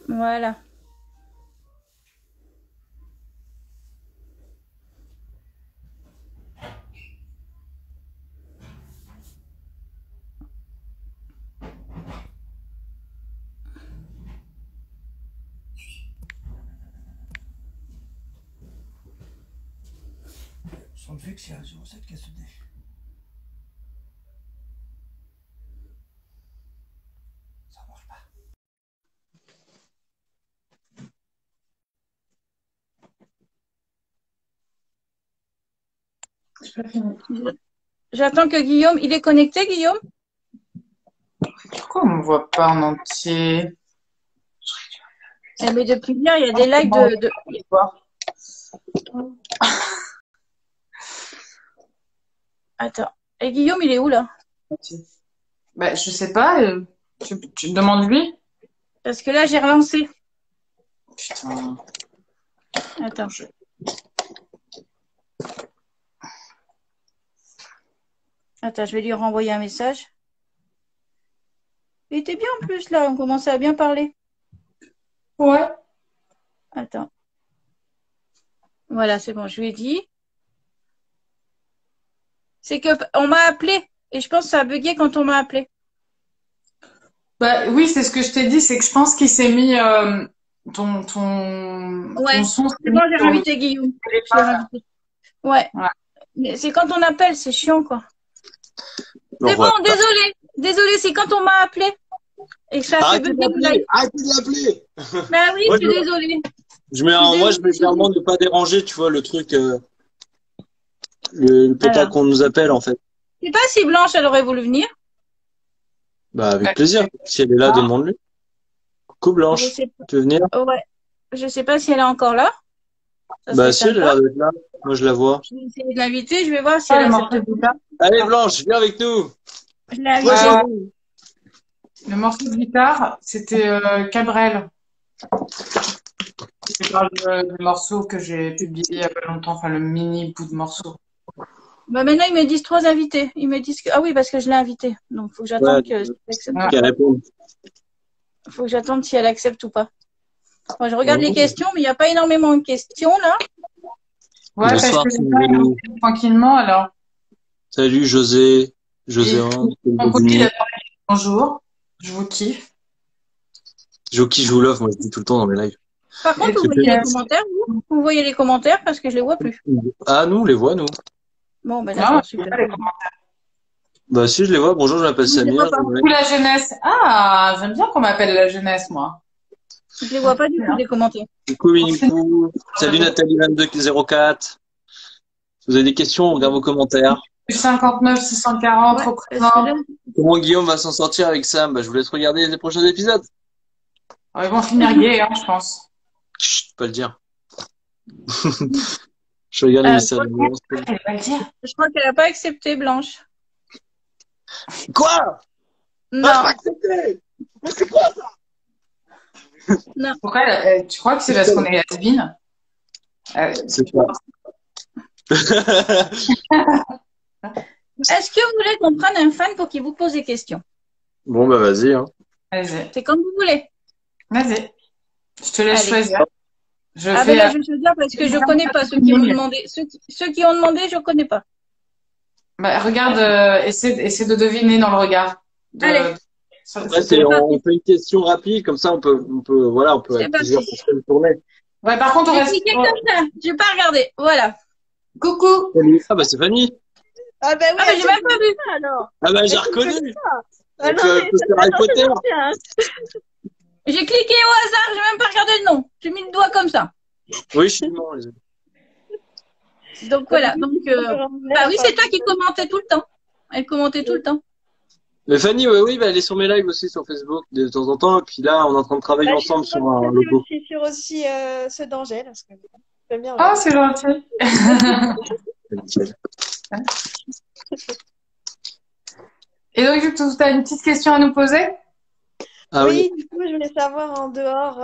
Voilà. Son fixe, il y a 07 qui a sonné. Ça marche pas. J'attends que Guillaume... Il est connecté, Guillaume? Pourquoi on me voit pas en entier? Eh, mais depuis hier, il y a des lives de... Attends. Et Guillaume, il est où, là? Bah, je sais pas. Tu demandes lui? Parce que là, j'ai relancé. Putain. Attends. Attends, je vais lui renvoyer un message. Il était bien en plus, là. On commençait à bien parler. Ouais. Attends. Voilà, c'est bon, je lui ai dit. C'est que on m'a appelé. Et je pense que ça a bugué quand on m'a appelé. Bah oui, c'est ce que je t'ai dit, c'est que je pense qu'il s'est mis ton Ouais. son C'est bon, j'ai invité Guillaume. Je l'ai invité. Ouais. Ouais. Mais c'est quand on appelle, c'est chiant, quoi. C'est bon, Voilà. désolé. Désolé, c'est quand on m'a appelé. Et que ça a fait Arrêtez de bugger le l'appeler! live. Arrêtez de l'appeler! Bah oui, Moi, je suis désolée. moi, je mets clairement ne pas déranger, tu vois, le truc, le pour pas Alors. qu'on nous appelle, en fait. Je sais pas si Blanche, elle aurait voulu venir. Bah, avec plaisir. Si elle est là, demande-lui. Coucou Je Blanche, sais pas. tu veux venir? Ouais. Je sais pas si elle est encore là. Ça Bah, serait si, elle a sympa. l'air d'être là. Moi, je la vois. Je vais essayer de l'inviter. Je vais voir si Ah, elle le accepte. morceau de guitare. Allez, Blanche, viens avec nous! Je l'ai invitée. Le morceau de guitare, c'était Cabrel. Je parle du morceau que j'ai publié il y a pas longtemps, enfin le mini bout de morceau. Bah maintenant, ils me disent 3 invités. Ils me disent que... Ah oui, parce que je l'ai invitée. Donc, il faut que j'attende que... si elle accepte. Qu'elle réponde. Faut que j'attende si elle accepte ou pas. Moi, je regarde les questions, mais il n'y a pas énormément de questions, là. Ouais, parce Bonsoir, que Sylvie. tranquillement, alors. Salut, José. Et Hein, mon copine, bonjour, je vous kiffe. Joki, je vous love, moi, je dis tout le temps dans mes lives. Par contre, vous voyez les commentaires, vous? Vous voyez les commentaires parce que je les vois plus. Ah, nous, on les voit, nous. Bon, ben d'accord, super. Bah, si, je les vois. Bonjour, je m'appelle Samir. Ou la jeunesse. Ah, j'aime bien qu'on m'appelle la jeunesse, moi. Je les vois pas du tout, les commentaires. Coucou, Winnicou. Salut, Nathalie2204. Si vous avez des questions, on regarde vos commentaires. 59 640, Ouais, représente. Comment Guillaume va s'en sortir avec Sam? Bah, je vous laisse regarder les prochains épisodes. Ils vont finir gay, hein, je pense. Chut, pas le dire. Je regarde les messages. Elle va le dire. Je crois qu'elle a pas accepté, Blanche. Quoi? Non. Ah, pas accepté. Mais c'est quoi ça? Non. Pourquoi tu crois que c'est parce qu'on est has-been? C'est quoi? Est-ce que vous voulez qu'on prenne un fan pour qu'il vous pose des questions? Bon, bah, vas-y, hein. Vas-y. C'est comme vous voulez. Vas-y. Je te laisse choisir. Je ben là, je vais choisir parce que je connais pas ceux qui ont demandé. Ceux qui ont demandé, je connais pas. Bah, regarde, essaie de deviner dans le regard. Allez. Ouais, on fait une question rapide, comme ça on peut être plusieurs pour faire une tournée. Ouais, par contre, on reste. Cliquez comme ça. J'ai pas regardé. Voilà. Coucou. Ah bah c'est Fanny. Ah bah oui. J'ai même pas vu ça alors. Ah bah j'ai reconnu. Ah non, Harry Potter. J'ai cliqué au hasard, j'ai même pas regardé le nom. J'ai mis le doigt comme ça. Oui, je suis mort, les amis. Donc voilà. Donc bah oui, c'est toi qui commentais tout le temps. Elle commentait tout le temps. Mais Fanny, oui, bah, elle est sur mes lives aussi sur Facebook de temps en temps. Et puis là, on est en train de travailler ensemble sur un logo. Je suis sur aussi ceux d'Angèle. Parce que j'aime bien. Oh, c'est gentil. Et donc, tu as une petite question à nous poser? Ah oui, du coup, je voulais savoir en dehors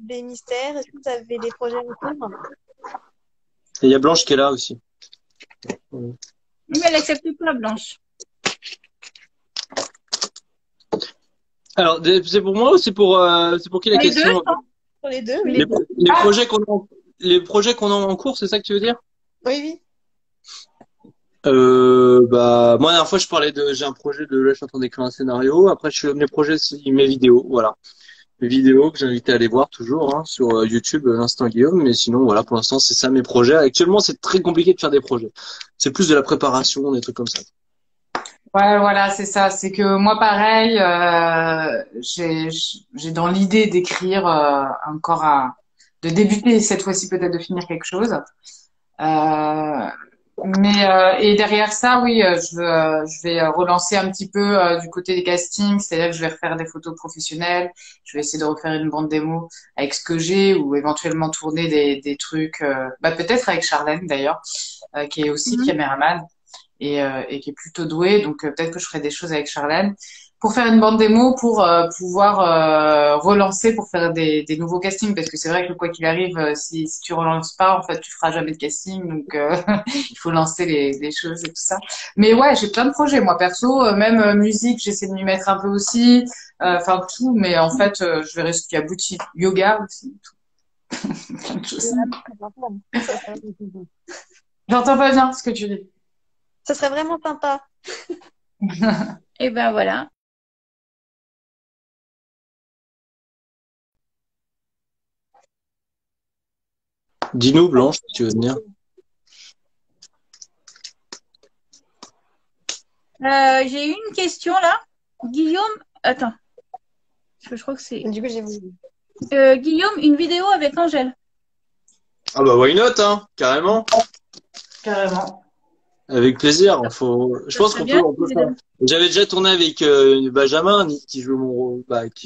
des mystères, est-ce que vous avez des projets en cours? Et il y a Blanche qui est là aussi. Oui, mais elle n'accepte pas, Blanche. Alors, c'est pour moi ou c'est pour qui la Les deux, question? Pour les deux, oui. les deux. Les projets qu'on a en cours, c'est ça que tu veux dire? Oui, oui. Moi, la dernière fois, j'ai un projet là, je suis en train d'écrire un scénario. Après, mes projets, c'est mes vidéos, voilà. Mes vidéos que j'invite à aller voir toujours, hein, sur YouTube, l'Instant Guillaume. Mais sinon, voilà, pour l'instant, c'est ça mes projets. Actuellement, c'est très compliqué de faire des projets. C'est plus de la préparation, des trucs comme ça. Ouais, voilà, c'est ça. C'est que moi, pareil, j'ai dans l'idée d'écrire de débuter cette fois-ci peut-être de finir quelque chose. Et derrière ça, oui, je vais relancer un petit peu du côté des castings, c'est-à-dire que je vais refaire des photos professionnelles, je vais essayer de refaire une bande démo avec ce que j'ai ou éventuellement tourner des trucs, peut-être avec Charlène d'ailleurs, qui est aussi caméraman et qui est plutôt douée, donc peut-être que je ferai des choses avec Charlène pour faire une bande démo pour pouvoir relancer pour faire des nouveaux castings parce que c'est vrai que quoi qu'il arrive si tu relances pas en fait tu feras jamais de casting donc il faut lancer les choses et tout ça mais ouais j'ai plein de projets moi perso même musique j'essaie de m'y mettre un peu aussi enfin tout mais en fait je verrai ce qui aboutit yoga aussi tout. Plein de choses. J'entends pas bien ce que tu dis. Ça serait vraiment sympa. Et ben voilà. Dis-nous, Blanche, si tu veux venir. J'ai eu une question là. Guillaume, attends. Je crois que c'est. Du coup, j'ai Guillaume, une vidéo avec Angèle. Ah bah why not, hein, carrément. Carrément. Avec plaisir. Je pense qu'on peut faire. J'avais déjà tourné avec Benjamin qui joue mon rôle.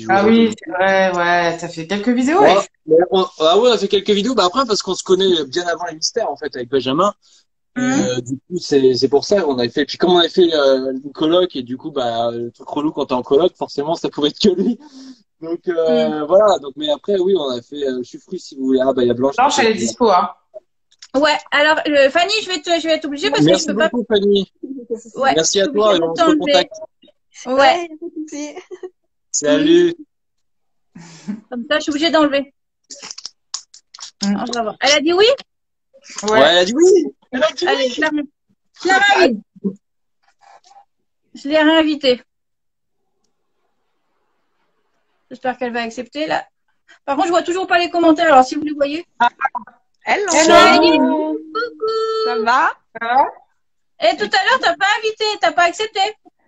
Ah oui, c'est vrai, ouais. T'as fait quelques vidéos. Ouais, on a fait quelques vidéos. Bah après parce qu'on se connaît bien avant les mystères en fait avec Benjamin. Du coup c'est pour ça qu'on avait fait. Puis comme on avait fait une coloc et du coup le truc relou quand t'es en coloc, forcément ça pouvait être que lui. Donc voilà. Donc mais après oui on a fait. Je suis fruit si vous voulez. Ah il y a Blanche. Blanche elle est dispo hein. Ouais, alors Fanny, je vais être obligée parce Merci que je peux beaucoup, Fanny. Ouais, merci à toi et on se recontacte. Ouais. Salut. Comme ça, je suis obligée d'enlever. Alors, je vais voir. Elle a dit oui? Ouais, elle a dit oui. Allez, je la réinvite. Je l'ai réinvitée. J'espère qu'elle va accepter là. Par contre, je vois toujours pas les commentaires. Alors, si vous les voyez. Hello. Coucou. Ça va? Et tout à l'heure, t'as pas accepté.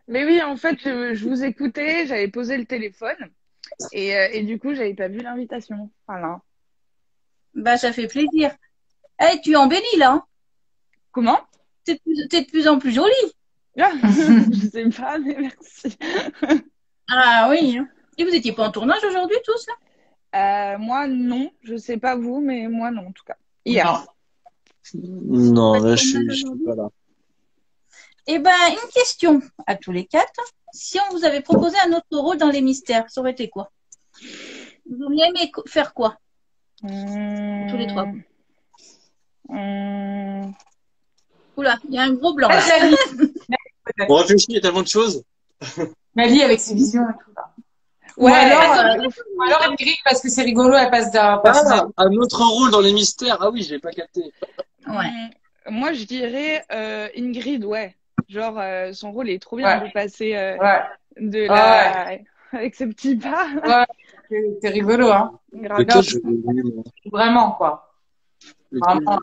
Mais oui, en fait, je vous écoutais, j'avais posé le téléphone et du coup, j'avais pas vu l'invitation. Voilà. Bah, ça fait plaisir. Eh, tu embellis là. Hein. Comment? T'es de plus en plus jolie. Je sais pas, mais merci. Ah oui. Et vous étiez pas en tournage aujourd'hui tous là? Moi, non. Je sais pas vous, mais moi, non, en tout cas. Hier. Non, là, je suis pas là. Eh ben, une question à tous les quatre. Si on vous avait proposé un autre rôle dans les mystères, ça aurait été quoi? Vous auriez aimé faire quoi? Tous les trois. Oula, il y a un gros blanc là. On réfléchit, il y a tellement de choses. Mali avec ses visions et tout là. Ouais, Ou alors Ingrid parce que c'est rigolo, elle passe d'un personnage. Un autre rôle dans les mystères. Ah oui, j'ai pas capté. Ouais. Moi, je dirais Ingrid, ouais. Genre, son rôle est trop bien de passer de la... avec ce petit pas. Ouais, c'est rigolo, hein. Vraiment, quoi. Vraiment.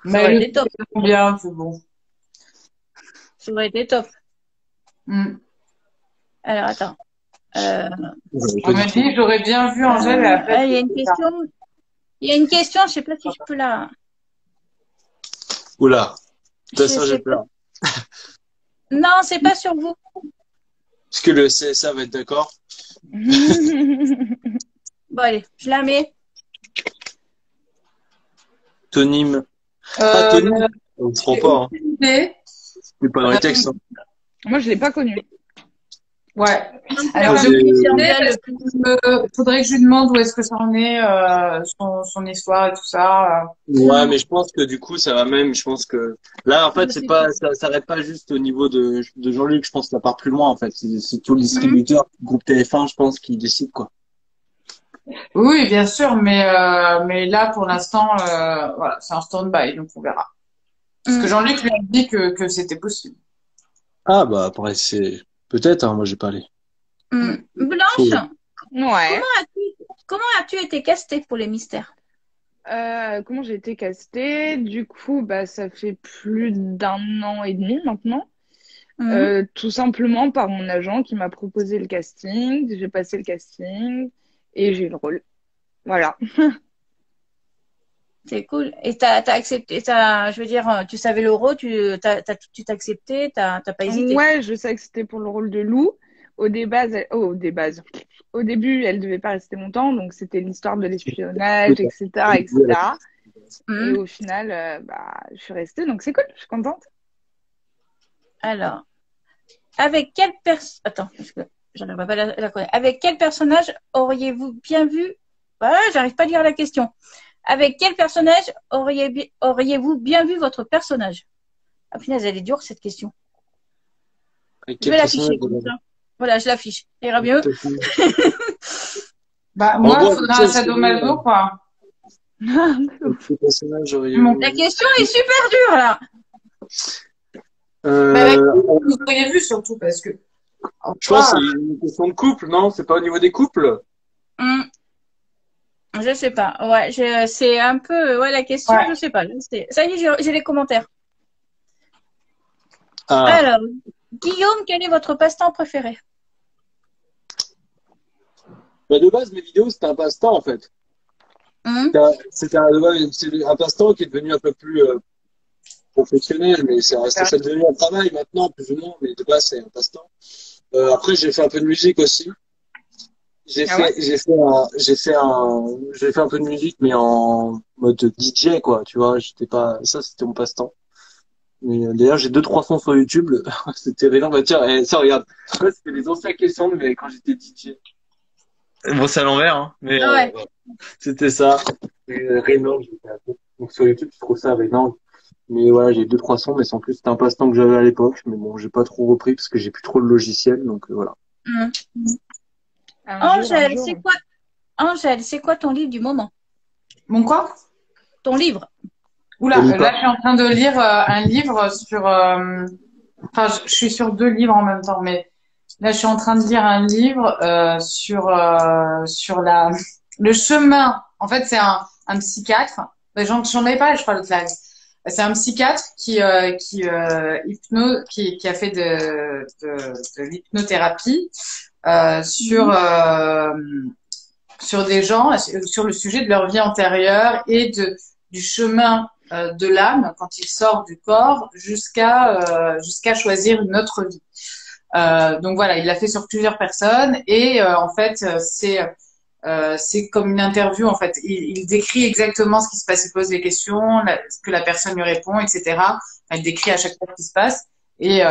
Ça aurait été top. Bien, c'est bon. Ça aurait été top. Alors, attends. On m'a dit, j'aurais bien vu Angèle. Il y a une question. Il y a une question, je sais pas si je peux la. Oula. Ça, j'ai peur. Non, c'est pas sur vous. Est-ce que le CSA va être d'accord? Bon, allez, je la mets. Tonym. Tonym. On ne se rend pas. Hein. C'est pas dans les textes. Hein. Moi, je l'ai pas connu. Ouais. Alors, faudrait que je lui demande où est-ce que ça en est, son histoire et tout ça. Ouais, mais je pense que du coup, ça va même. Je pense que là, en fait, ça s'arrête pas juste au niveau de Jean-Luc. Je pense que ça part plus loin, en fait. C'est tout le distributeur, groupe TF1, je pense, qui décide, quoi. Oui, bien sûr, mais là, pour l'instant, voilà, c'est en stand-by, donc on verra. Parce que Jean-Luc lui a dit que c'était possible. Ah, bah, après, c'est, peut-être, hein, moi, j'ai pas allé. Blanche, Ouais. comment as-tu été castée pour les mystères? Comment j'ai été castée? Du coup, bah, ça fait plus d'1 an et demi maintenant. Tout simplement par mon agent qui m'a proposé le casting. J'ai passé le casting et j'ai eu le rôle. Voilà. C'est cool. Et t'as accepté, je veux dire, tu savais le rôle, tu t'as accepté, t'as pas hésité. Ouais, je sais que c'était pour le rôle de Lou. Au début, elle devait pas rester longtemps, donc c'était l'histoire de l'espionnage, etc., etc. Et au final, bah, je suis restée, donc c'est cool, je suis contente. Alors, avec quel attends, parce que j'arrive pas à la connaître. Avec quel personnage auriez-vous bien vu? Voilà, j'arrive pas à lire la question. Avec quel personnage auriez-vous bien vu votre personnage? Ah punaise, elle est dure cette question. Je vais l'afficher comme ça. Voilà, je l'affiche. Ça ira mieux. Bah, moi, il faudra un Sadomaso, quoi. La question est super dure, là. Vous auriez vu, surtout, parce que. Je pense que c'est une question de couple, non? C'est pas au niveau des couples? Je sais pas. Ouais, c'est un peu, ouais, la question, je sais pas. Ça y est, j'ai les commentaires. Alors, Guillaume, quel est votre passe-temps préféré? Bah, de base, mes vidéos, c'était un passe-temps, en fait. C'est un passe-temps qui est devenu un peu plus professionnel, mais c'est devenu un travail maintenant, plus ou moins, mais de base, c'est un passe-temps. Après, j'ai fait un peu de musique aussi. J'ai fait un peu de musique, mais en mode DJ, quoi, tu vois, ça, c'était mon passe-temps. Mais d'ailleurs, j'ai 2-3 sons sur YouTube. C'était énorme. Bah, tiens, ça, regarde. Ça, c'était les anciennes questions, mais quand j'étais DJ. Bon, c'est à l'envers, hein. Mais, c'était ça. Rénov, donc sur YouTube, tu trouves ça Rénov. Mais voilà, j'ai 2-3 sons, mais en plus, c'était un passe-temps que j'avais à l'époque. Mais bon, j'ai pas trop repris parce que j'ai plus trop de logiciel, donc voilà. Angèle, c'est quoi ton livre du moment? Mon quoi? Ton livre. Oula, là, je suis en train de lire un livre sur. Enfin, je suis sur 2 livres en même temps, mais là, je suis en train de lire un livre sur le chemin. En fait, c'est un psychiatre. J'en avais parlé, je crois, l'autre live. C'est un psychiatre qui a fait de l'hypnothérapie sur des gens, sur le sujet de leur vie antérieure et du chemin de l'âme quand il sort du corps jusqu'à choisir une autre vie. Donc voilà, il l'a fait sur plusieurs personnes et en fait c'est comme une interview en fait. Il décrit exactement ce qui se passe, il pose des questions, ce que la personne lui répond, etc. Il décrit à chaque fois ce qui se passe et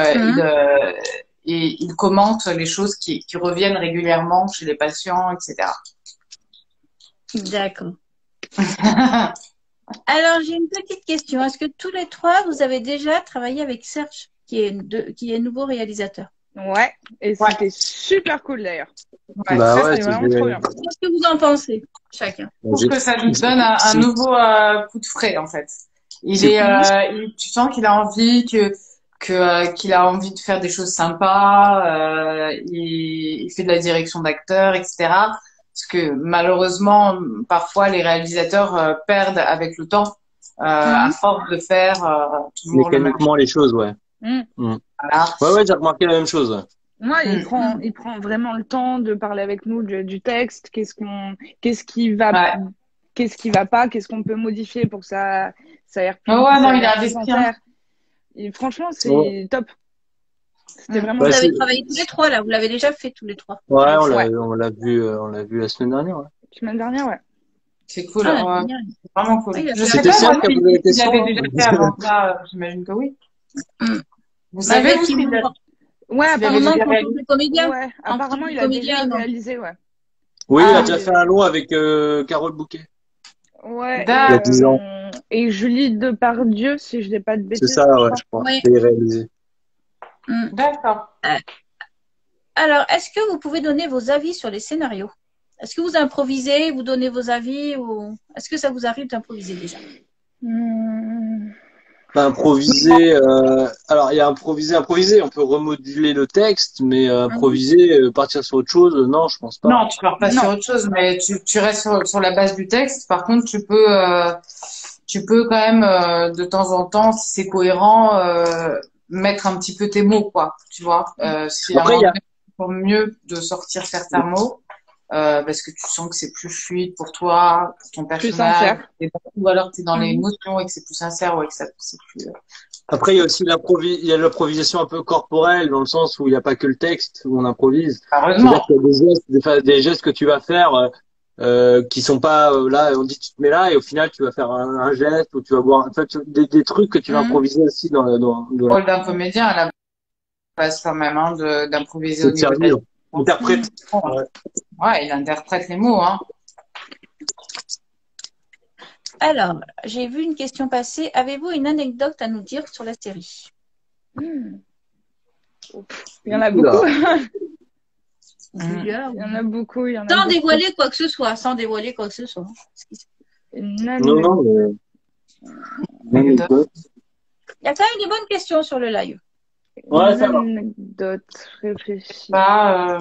il commente les choses qui reviennent régulièrement chez les patients, etc. D'accord. Alors, j'ai une petite question. Est-ce que tous les 3, vous avez déjà travaillé avec Serge, qui est nouveau réalisateur? Ouais, et c'était super cool d'ailleurs. Ouais, c'était vraiment trop bien. Qu'est-ce que vous en pensez, chacun? Je trouve que ça nous donne un nouveau coup de frais, en fait. Tu sens qu'il a envie qu'il a envie de faire des choses sympas, il fait de la direction d'acteurs, etc. Parce que malheureusement, parfois, les réalisateurs perdent avec le temps, à force de faire toujours mécaniquement les choses, ouais. Voilà. Ouais, j'ai remarqué la même chose. Ouais, il prend vraiment le temps de parler avec nous du texte, qu'est-ce qui va pas, qu'est-ce qu'on peut modifier pour que ça aille plus. Non, il a investi. Et franchement, c'est top. C'était vraiment. Vous avez travaillé tous les 3 là, vous l'avez déjà fait tous les 3. Ouais, on l'a vu la semaine dernière. Ouais. La semaine dernière, ouais. C'est cool. C'est vraiment cool. Je sais pas si il l'avait déjà fait avant ça. J'imagine que oui. Vous savez Ouais, Tu l'avais apparemment, déjà En tant réalisé? que comédien. ouais, En tant apparemment, que il a déjà comédien, non. réalisé, ouais. Oui, il a Ah, déjà fait un long avec Carole Bouquet. Ouais, Il y a 10 ans. et Julie Depardieu, si je dis pas de C'est bêtises, ça, je ouais, crois. je crois. Oui. Il a réalisé. d'accord. Alors, est-ce que vous pouvez donner vos avis sur les scénarios? Est-ce que vous improvisez, vous donnez vos avis ou est-ce que ça vous arrive d'improviser déjà? Hmm. Bah, improviser, alors il y a improviser, on peut remoduler le texte, mais improviser, partir sur autre chose, non, je pense pas. Non, tu pars pas Non. sur autre chose, mais tu restes sur la base du texte. Par contre, tu peux quand même, de temps en temps, si c'est cohérent, mettre un petit peu tes mots, quoi. Tu vois, si à un Après, il moment y a, donné, c'est mieux de sortir certains mots, parce que tu sens que c'est plus fluide pour toi, pour ton Plus personnage, sincère. ou alors tu es dans Mhm. l'émotion et que c'est plus sincère, ouais, que ça, c'est plus. après, il y a aussi il y a l'improvisation un peu corporelle, dans le sens où il n'y a pas que le texte où on improvise. C'est-à-dire Heureusement. qu'il y a des gestes, des gestes que tu vas faire, qui sont pas, là, on dit tu te mets là, et au final, tu vas faire un geste, ou tu vas boire, en fait, des trucs que tu vas Mhm. improviser aussi Le rôle d'un comédien, à la base, quand même, hein, d'improviser c'est au de niveau de la servir. Interprète. diction. Ouais. Ouais, il interprète les mots, hein. Alors, j'ai vu une question passer. Avez-vous une anecdote à nous dire sur la série? Hmm. Il y en a Oula. beaucoup. Plusieurs. Il y en a beaucoup, il y en a Sans beaucoup. dévoiler quoi que ce soit. Sans dévoiler quoi que ce soit. Une Non, non, mais... Anecdote. Il y a quand même des bonnes questions sur le live. Ouais, ça va. anecdote, réfléchis. Pas,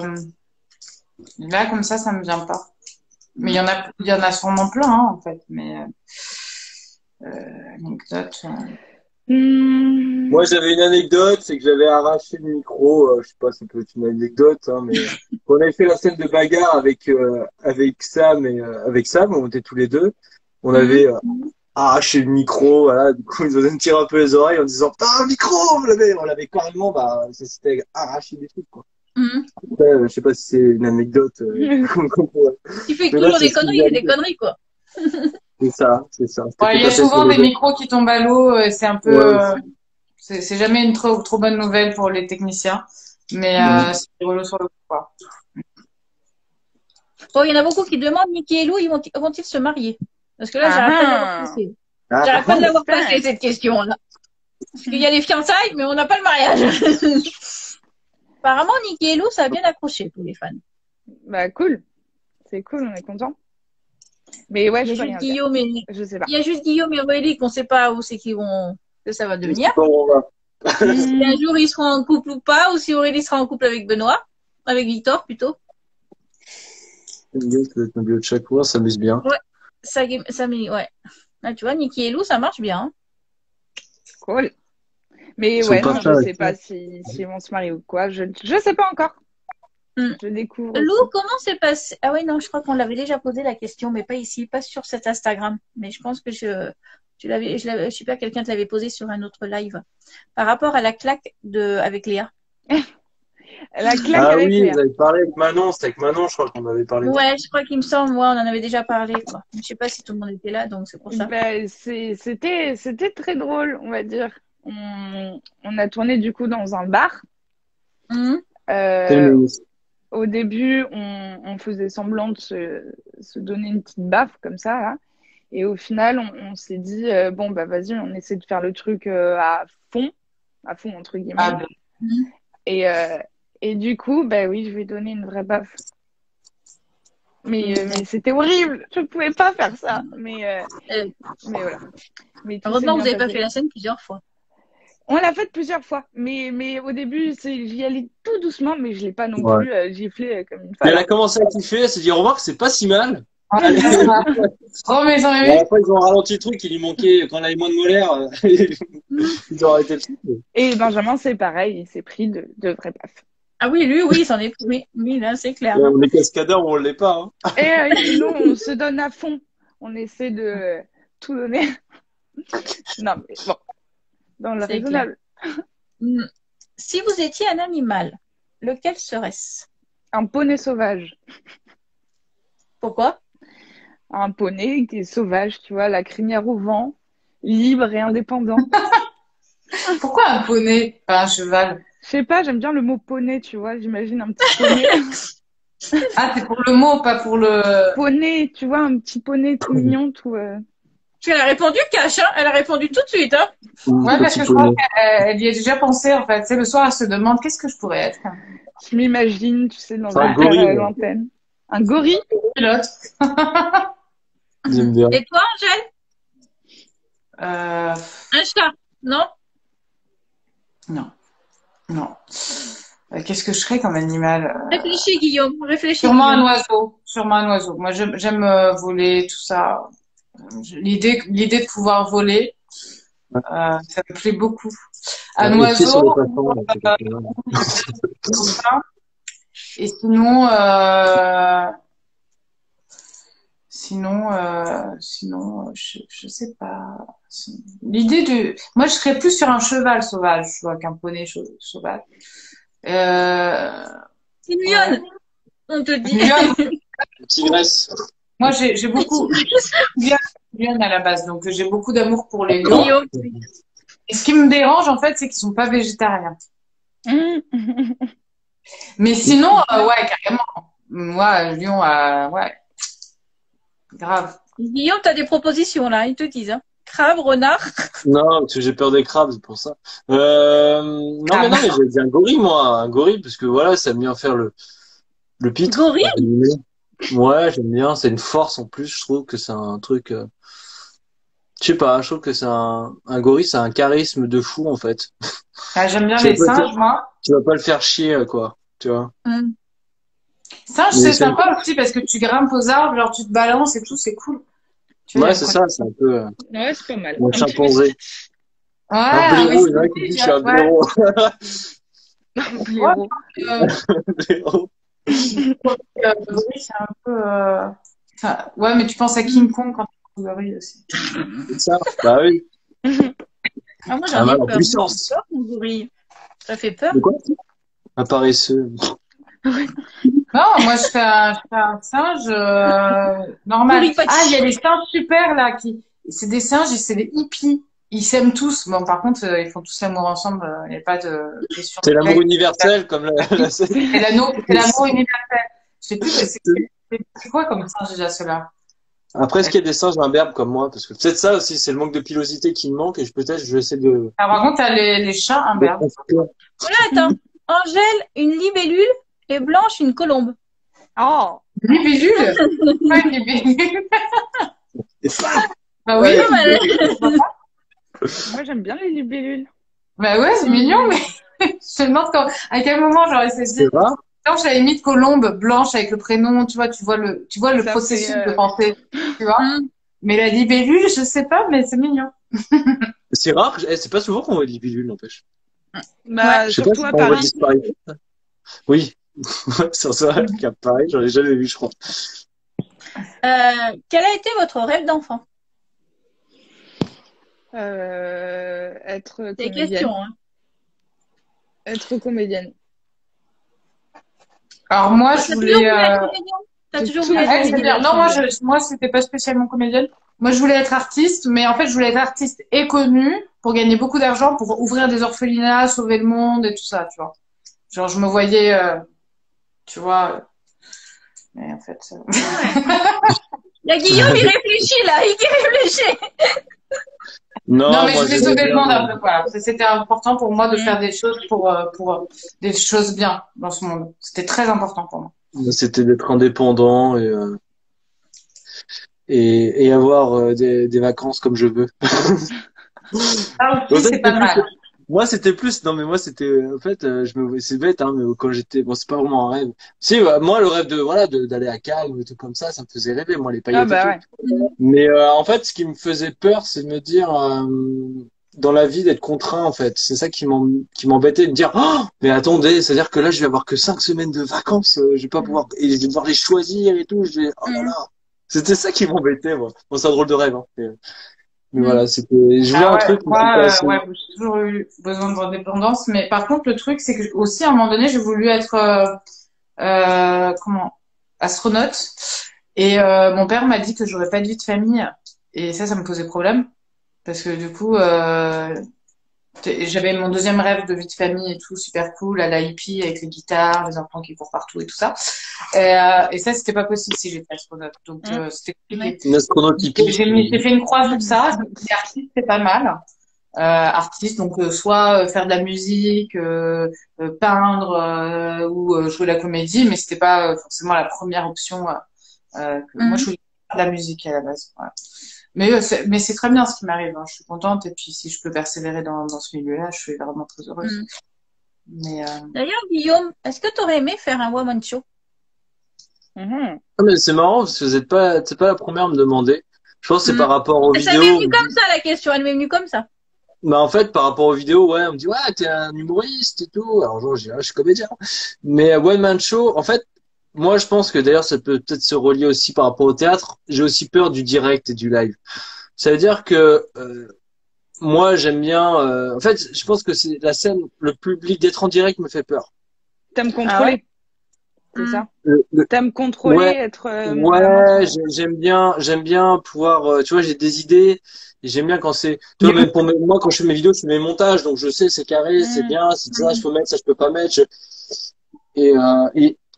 là, comme ça me vient pas. Mais il y en a sûrement plein, hein, en fait. Mais, anecdote. Hmm. Moi, j'avais une anecdote, c'est que j'avais arraché le micro, je sais pas, c'est peut être une anecdote, hein, mais on avait fait la scène de bagarre avec Sam avec Sam, on était tous les deux. On avait arraché le micro, voilà, du coup, ils nous ont tiré un peu les oreilles en disant, putain, un micro, on l'avait carrément, bah, c'était arraché des trucs, quoi. Mhm. Après, je sais pas si c'est une anecdote, qu'on pourrait- Il fait mais là, toujours c'est des ce qui conneries, vient il fait des de- conneries quoi. c'est ça, c'est ça. C'était Ouais, il y a tapé sur souvent les des doigts. micros qui tombent à l'eau. C'est un peu, Ouais, c'est jamais une trop bonne nouvelle pour les techniciens. Mais, c'est rigolo sur le coup, quoi. Bon, il y en a beaucoup qui demandent Niki et Lou, vont-ils se marier? Parce que là, j'arrête pas de l'avoir passé. Ah, J'arrête pas de l'avoir Putain. passé cette question-là. Parce qu'il y a les fiançailles, mais on n'a pas le mariage. Apparemment, Niki et Lou, ça a bien accroché pour les fans. Bah, cool. C'est cool, on est content. Mais ouais, Il y je a peux rien juste dire. Guillaume et, Je sais pas. il y a juste Guillaume et Aurélie qu'on sait pas où c'est qu'ils vont, que ça va je sais devenir. pas où on va. Si un jour ils seront en couple ou pas, ou si Aurélie sera en couple avec Benoît, avec Victor plutôt. Une gueule, ça doit être un duo de chaque fois, ça s'amuse bien. Ouais, ouais. Là, tu vois, Niki et Lou, ça marche bien. Hein. Cool. Mais Ils sont ouais, pas non, chers, je les sais pas s'ils vont se marier ou quoi. Je sais pas encore. Je découvre. Lou, aussi. comment c'est passé? Ah oui, non, je crois qu'on l'avait déjà posé la question, mais pas ici, pas sur cet Instagram. Mais je pense que je sais pas, quelqu'un te l'avait posé sur un autre live. Par rapport à la claque avec Léa. La claque Ah avec oui, Léa. vous avez parlé avec Manon, c'était avec Manon, je crois qu'on avait parlé. Ouais, je crois qu'il me semble, moi, on en avait déjà parlé, quoi. Je sais pas si tout le monde était là, donc c'est pour ça. Ben, c'était très drôle, on va dire. On a tourné du coup dans un bar. Mhm. Au début, on faisait semblant de se donner une petite baffe comme ça, là. Et au final, on s'est dit, bon, bah vas-y, on essaie de faire le truc à fond entre guillemets. Ah, ben, Et du coup, bah oui, je lui ai donné une vraie baffe. Mais c'était horrible, je ne pouvais pas faire ça. Mais voilà. Mais tout Heureusement, s'est vous bien n'avez pas passé. fait la scène plusieurs fois. On l'a faite plusieurs fois, mais au début, j'y allais tout doucement, mais je l'ai pas non plus giflé comme une Mais elle folle. a commencé à kiffer, elle s'est dit, remarque, c'est pas si mal. ouais, c'est ça. Remets-en Et une. après, ils ont ralenti le truc, il lui manquait, quand elle avait moins de molaire, ils ont arrêté le truc. Et Benjamin, c'est pareil, il s'est pris de vraies baffes. Ah oui, lui, oui, il s'en est pris. Oui, là, c'est clair. On est cascadeurs ou on l'est pas, hein. Et nous, on se donne à fond. On essaie de tout donner. Non, mais bon, dans le C'est raisonnable. Si vous étiez un animal, lequel serait-ce? Un poney sauvage. Pourquoi? Un poney qui est sauvage, tu vois, la crinière au vent, libre et indépendant. Pourquoi un poney, pas un cheval? Je sais pas, j'aime bien le mot poney, tu vois. J'imagine un petit poney. Ah, c'est pour le mot, pas pour le... Poney, tu vois, un petit poney tout mignon, tout. Parce qu'elle a répondu cash, hein. Elle a répondu tout de suite, hein. Ouais, parce Petit que je crois poney. qu'elle y a déjà pensé, en fait. Tu sais, le soir, elle se demande qu'est-ce que je pourrais être. Je m'imagine, tu sais, dans C'est un une terre gorille. lointaine. Un gorille? Pilote. J'aime bien. Et toi, Angèle? Euh, Un chat? Non? non, non. Qu'est-ce que je serais comme animal? Réfléchis, Guillaume. Réfléchis, Sûrement un Guillaume. oiseau. Sûrement un oiseau. Moi, j'aime voler, tout ça. L'idée de pouvoir voler, ça me plaît beaucoup. Un Les pieds sur les oiseau, passants, là, c'est pas mal. comme ça. Et sinon, je sais pas. L'idée moi, je serais plus sur un cheval sauvage, tu vois, qu'un poney sauvage. Une Ouais. lionne, on te dit. Tigresse. Moi, j'ai beaucoup lionne à la base, donc j'ai beaucoup d'amour pour les lions. Guillaume. Et ce qui me dérange, en fait, c'est qu'ils sont pas végétariens. Mais sinon, ouais, carrément. Moi, lion, ouais, grave. Guillaume, t'as des propositions, là. Ils te disent, hein. Crabe, renard. Non, parce que j'ai peur des crabes, c'est pour ça. Non, mais j'ai dit un gorille, moi. Un gorille, parce que voilà, ça aime bien faire le pitre. Gorille? Ouais, j'aime bien. C'est une force en plus. Je trouve que c'est un truc. Je sais pas. Je trouve que c'est un gorille, c'est un charisme de fou en fait. Ah, j'aime bien Tu les vas pas singes, moi. Tu vas pas le faire chier, quoi. Tu vois. Singes, Mais c'est c'est- sympa aussi parce que tu grimpes aux arbres, genre tu te balances et tout, c'est cool. Tu vois, Ouais, il y a c'est une ça. C'est un peu Ouais, c'est pas mal. un chimpanzé. Ouais, Un blaireau. Il y en a qui oui, disent que je suis un ouais. blaireau. Un blaireau. Blaireau. Gorille, c'est un peu. Ouais, mais tu penses à King Kong quand tu penses au gorille aussi. C'est ça. Bah oui. Ah, moi, Ça j'en va ai en peur. puissance. J'ai peur, mon gorille. Ça fait peur. De quoi? Un paresseux. Non, moi je fais un singe normal. Gorille pas de Ah, il y a chien. les singes super là c'est des singes et c'est des hippies. Ils s'aiment tous. Bon, par contre, ils font tous l'amour ensemble. Il n'y a pas de question. C'est de l'amour sexe. universel, comme la C'est l'amour universel. Je sais plus, c'est quoi comme singe déjà ceux-là? Après, est-ce qu'il y a des singes imberbes comme moi? Parce que peut-être ça aussi, c'est le manque de pilosité qui me manque et peut-être je vais essayer de... Ah, par contre, t'as les chats imberbes. Voilà, attends. Angèle, une libellule, et Blanche, une colombe. Oh! Libellule? Pas une libellule. Bah oui. Non, mais Moi, j'aime bien les libellules. Bah ouais, c'est mignon, mais je te demande à quel moment j'aurais essayé de C'est dire. vrai? Blanche, j'avais mis de colombe, blanche avec le prénom, tu vois le Ça processus fait, de pensée, tu vois. Hum. Mais la libellule, je sais pas, mais c'est mignon. C'est rare, c'est pas souvent qu'on voit des libilules, n'empêche. Bah, Je sais pas surtout si à on voit Paris. disparaître. Oui, c'est vrai qu'à Paris, j'en ai jamais vu, je crois. quel a été votre rêve d'enfant? Être Des comédienne. questions, hein. Être comédienne. Alors moi, T'as je toujours voulais, voulu être comédienne? T'as j'ai toujours tout voulu être fait. c'est comédienne? bien. Non, moi, c'était pas spécialement comédienne. Moi, je voulais être artiste, mais en fait, je voulais être artiste et connue pour gagner beaucoup d'argent, pour ouvrir des orphelinats, sauver le monde et tout ça, tu vois. Genre, je me voyais, tu vois. Mais en fait, Il y a Guillaume, il réfléchit là, il réfléchit. non, mais je moi, voulais j'aimais sauver le monde bien- un peu, voilà. C'était important pour moi de faire des choses pour des choses bien dans ce monde. C'était très important pour moi. C'était d'être indépendant et avoir des vacances comme je veux. Ça Bon, aussi, ça, c'est pas c'était mal. Moi, c'était plus, non, mais moi, c'était, en fait, c'est bête, hein, mais quand j'étais, bon, c'est pas vraiment un rêve. Si, moi, le rêve d'aller à Cannes, et tout comme ça me faisait rêver, moi, les paillettes Ah, bah et ouais. tout. Mais, en fait, ce qui me faisait peur, c'est de me dire, dans la vie, d'être contraint, en fait. C'est ça qui m'embêtait, de me dire, oh, mais attendez, c'est-à-dire que là, je vais avoir que 5 semaines de vacances, je vais pas pouvoir, et je vais devoir les choisir et tout, oh là là. C'était ça qui m'embêtait, moi. Bon, c'est un drôle de rêve, hein. Mais voilà, je voulais Ah un ouais, truc, moi, ouais, j'ai toujours eu besoin de indépendance, mais par contre, le truc, c'est que aussi, à un moment donné, j'ai voulu être, astronaute. Et mon père m'a dit que j'aurais pas de vie de famille. Et ça me posait problème. Parce que du coup, J'avais mon deuxième rêve de vie de famille et tout, super cool, à la hippie, avec les guitares, les enfants qui courent partout et tout ça. Et ça, c'était pas possible si j'étais astronaute. Donc, c'était compliqué. Une astronaute hippie. J'ai fait une croix sur ça. Je me suis dit, artiste, c'est pas mal. Artiste, donc soit faire de la musique, peindre ou jouer la comédie, mais c'était pas forcément la première option. Moi, je voulais faire de la musique à la base. Voilà. Mais c'est très bien ce qui m'arrive. Hein. Je suis contente et puis si je peux persévérer dans ce milieu-là, je suis vraiment très heureuse. Mais D'ailleurs, Guillaume, est-ce que tu aurais aimé faire un one-man show? Ah, mais c'est marrant parce que c'est pas la première à me demander. Je pense que c'est par rapport aux Ça vidéos. m'est venu comme ça la question, elle m'est venue comme ça. Bah en fait, par rapport aux vidéos, ouais, on me dit ouais, t'es un humoriste et tout. Alors genre, je suis comédien. Mais one man show, en fait, moi je pense que d'ailleurs ça peut peut-être se relier aussi par rapport au théâtre. J'ai aussi peur du direct et du live. Ça veut dire que moi j'aime bien. En fait, je pense que c'est la scène, le public d'être en direct me fait peur. T'aimes contrôler, c'est ça? T'aimes contrôler, Ouais, être. ouais, j'aime bien pouvoir. Tu vois, j'ai des idées. Et j'aime bien quand c'est, tu vois, même pour moi, quand je fais mes vidéos, je fais mes montages, donc je sais, c'est carré, c'est bien, c'est ça, je peux mettre, ça, je peux pas mettre. Et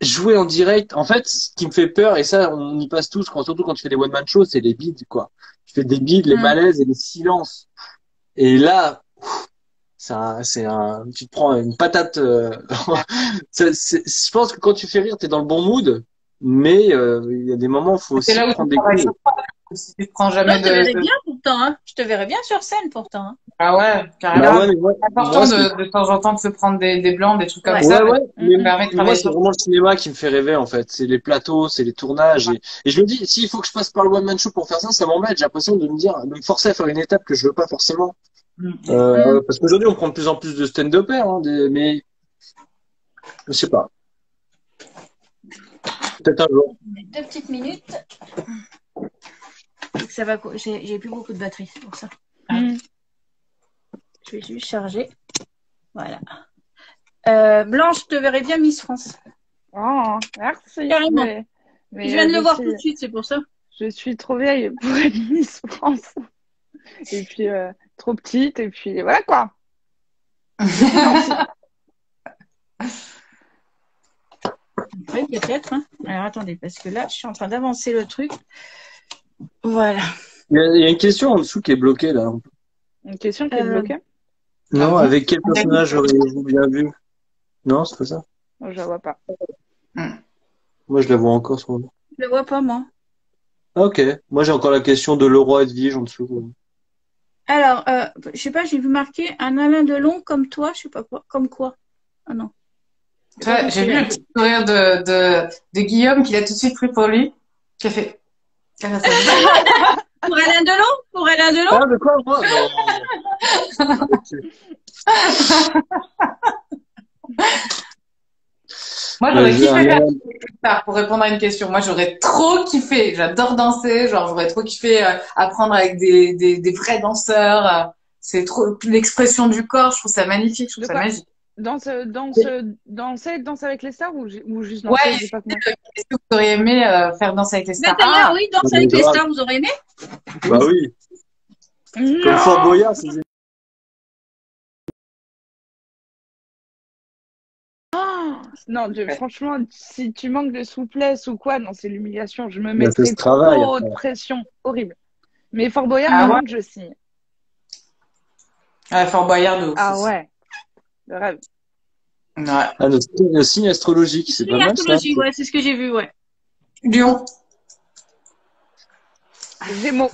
jouer en direct, en fait, ce qui me fait peur, et ça, on y passe tous, surtout quand tu fais des one-man shows, c'est les bides, quoi. Tu fais des bides, les malaises et les silences. Et là, tu te prends une patate, je pense que quand tu fais rire, t'es dans le bon mood, mais, il y a des moments, faut aussi c'est là où prendre tu des travailles coups. si tu prends jamais Je te verrais bien pourtant, hein. Je te verrais bien sur scène pourtant. Hein. Ah ouais, carrément. Bah ouais, mais C'est important de temps en temps de se prendre des blancs, des trucs comme Ouais. ça. Ouais, Ça me permet de moi, travailler c'est sur vraiment le cinéma qui me fait rêver, en fait. C'est les plateaux, c'est les tournages. Et je me dis, s'il faut que je passe par le one man show pour faire ça, ça m'embête. J'ai l'impression de me forcer à faire une étape que je veux pas forcément. Parce qu'aujourd'hui, on prend de plus en plus de stand-uppers, hein, mais je sais pas. Peut-être un jour. 2 petites minutes. Ça va, j'ai plus beaucoup de batterie, c'est pour ça. Je vais juste charger. Voilà. Blanche, je te verrais bien Miss France. Oh, merci. Carrément. Mais je viens de le voir tout de suite, c'est pour ça. Je suis trop vieille pour être Miss France. Et puis, trop petite, et puis voilà quoi. Oui, peut-être. Hein. Alors attendez, parce que là, je suis en train d'avancer le truc. Voilà. Il y a une question en dessous qui est bloquée, là. Une question qui est bloquée? Non, avec quel personnage auriez-vous bien vu? Non, c'est pas ça. Oh, je la vois pas. Moi, je la vois encore, ce moment. Je le vois pas, moi. Ok. Moi, j'ai encore la question de Leroy Edwige en dessous. Alors, je sais pas, j'ai vu marquer un Alain Delon comme toi, je sais pas quoi. Comme quoi? Ah non. J'ai vu le petit sourire de Guillaume qu'il a tout de suite pris pour lui. Qui a fait. Pour Alain Delon? Pour Alain Delon? Ah, de quoi, moi? Non. Moi, j'aurais kiffé faire ça pour répondre à une question. Moi, j'aurais trop kiffé. J'adore danser. Genre, j'aurais trop kiffé apprendre avec des vrais danseurs. C'est trop l'expression du corps. Je trouve ça magnifique. Je trouve ça magique. Danser avec les stars ou juste danser? Ouais, est-ce que vous auriez aimé faire danser avec les stars? D'ailleurs, oui, danser avec les stars, vous aurez aimé? Bah oui. Comme Fort Boyard, c'est non, franchement, si tu manques de souplesse ou quoi, non, c'est l'humiliation. Je me mettrais ce travail, trop de pression. Horrible. Mais Fort Boyard, ouais. Je signe. Ouais, Fort Boyard de ouf. Ah ouais. Le rêve. Ouais. Ah, le signe astrologique, c'est pas mal ça. Ouais, c'est ce que j'ai vu, ouais. Lion. Gémeaux.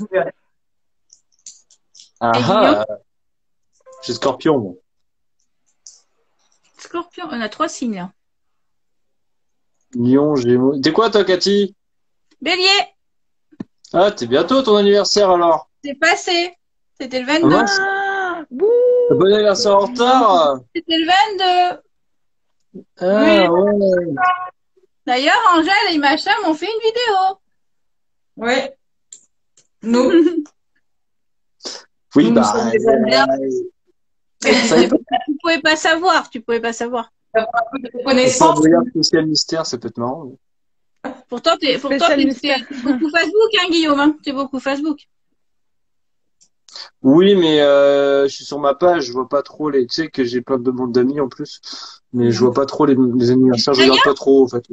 Ah, j'ai Scorpion, moi. Scorpion, on a 3 signes là. Lion, Gémeaux. T'es quoi toi, Cathy? Bélier. Ah, t'es bientôt ton anniversaire alors. C'est passé. C'était le 22. Bon anniversaire en retard. C'était le 22. Ah, ouais. D'ailleurs, Angèle et Machin m'ont fait une vidéo. Oui. Nous. Oui, nous bah. Tu pouvais pas savoir. Connaissance. Regarde spécial mystère, ça peut être marrant. Pourtant, t'es beaucoup Facebook, hein, Guillaume. Hein. T'es beaucoup Facebook. Oui, mais je suis sur ma page, je vois pas trop les. Tu sais que j'ai plein de demandes d'amis en plus, mais je vois pas trop les anniversaires. Je regarde D'ailleurs, pas trop en fait.